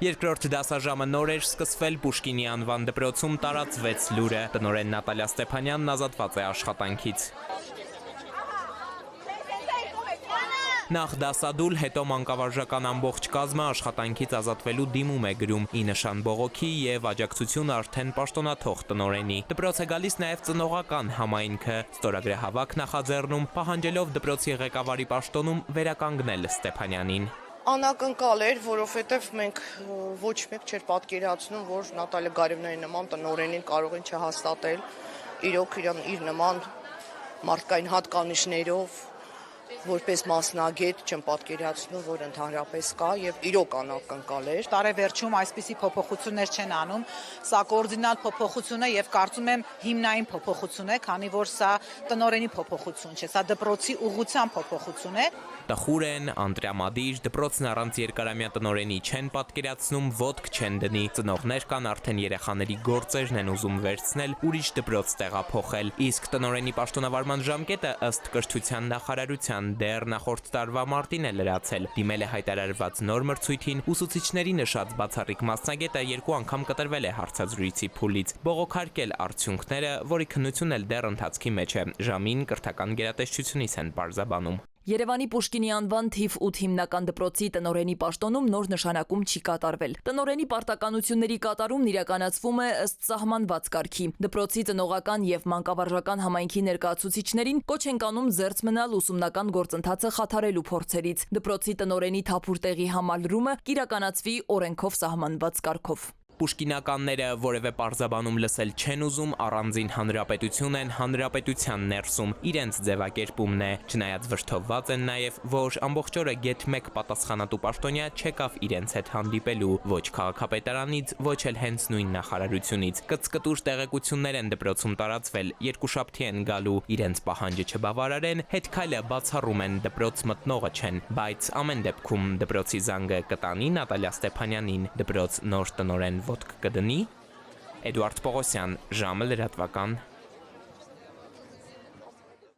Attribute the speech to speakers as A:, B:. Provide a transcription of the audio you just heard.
A: Երկրորդ դասաժամը նոր էր սկսվել, Պուշկինի անվան դպրոցում տարածվեց լուրը։ Տնօրեն Նատալիա Ստեփանյանն ազատված է աշխատանքից։ Նախ դասադուլ, հետո մանկավարժական ամբողջ կազմը աշխատանքից ազատվելու դիմում է գրում, ի նշան բողոքի եւ աջակցություն արդեն պաշտոնաթող տնօրենի։ Դպրոց է գալիս նաեւ ծնողական համայնքը, ստորագրահավաք նախաձեռնում, պահանջելով դպրոցի ղեկավարի պաշտոնում վերականգնել Ստեփանյանին։
B: Անակնկալ էր, որովհետև մենք ոչ մեկ չէր պատկերացնում, որ Նատալիա Գարիևնայի նման տնօրենին կարող են չհաստատել, իրոք իր նման մարդկային հատկանիշներով, որպես մասնագետ չեմ պատկերացնում, որ ընդհանրապես կա եւ իրոք անակնկալ էր։
C: Տարեվերջում այսպիսի փոփոխություններ չեն անում, սա կոորդինատ փոփոխություն է եւ կարծում եմ հիմնային փոփոխություն է, քանի որ սա տնօրենի փոփոխություն չէ, սա դպրոցի ուղղության փոփոխություն է։
A: Տխուր են, անտրամադիր, դպրոցն առանց երկարամյա տնօրենի չեն պատկերացնում, ոտք չեն դնի, ծնողներ կան, արդեն երեխաների գործերն են ուզում վերցնել, ուրիշ դպրոց տեղափոխել, իսկ տնօրենի պաշտոնավարման ժամկետը ըստ կրթության նախարարության դեռ նախորդ տարվա մարտին է լրացել, դիմել է հայտարարված նոր մրցույթին, ուսուցիչների նշած բացառիկ մասնագետը 2 անգամ կտրվել է հարցազրույցի փուլից, բողոքարկել արդյունքները, որի քննությունն էլ դեռ ընթացքի մեջ է, ժամին կրթական գերատեսչությունից են պարզաբանում։
D: Երևանի Պուշկինի անվան թիվ 8 հիմնական դպրոցի տնօրենի պաշտոնում նոր նշանակում չի կատարվել։ Տնօրենի պարտականությունների կատարումն իրականացվում է ըստ սահմանված կարգի։ Դպրոցի ծնողական եւ մանկավարժական համայնքի ներկայացուցիչներին կոչ են կանում զերծ մնալ ուսումնական գործընթացը խաթարելու փորձերից։ Դպրոցի տնօրենի թափուր տեղի համալրումը կիրականացվի օրենքով սահմանված կարգով։
A: Պուշկինականները որևէ պարզաբանում լսել չեն ուզում, առանձին հանրապետություն են, հանրապետության ներսում, իրենց ձևակերպումն է, չնայած վրդովված են նաև, որ ամբողջ օրը գեթ 1 պատասխանատու պաշտոնյա չեկավ իրենց հետ հանդիպելու, ոչ քաղաքապետարանից, ոչ էլ հենց նույն նախարարությունից։ Կծկտուր տեղեկություններ են դպրոցում տարածվել, երկուշաբթի են գալու, իրենց պահանջը չբավարարեն, հետքայլը բացառում են, դպրոց մտնողը չեն, բայց ամեն դեպքում դպրոցի զանգը կտանի Նատալիա Ստեփանյանին, դպրոց նոր տնօրեն ոտք կդնի։ Էդուարդ Պողոսյան, ժամը լրատվական։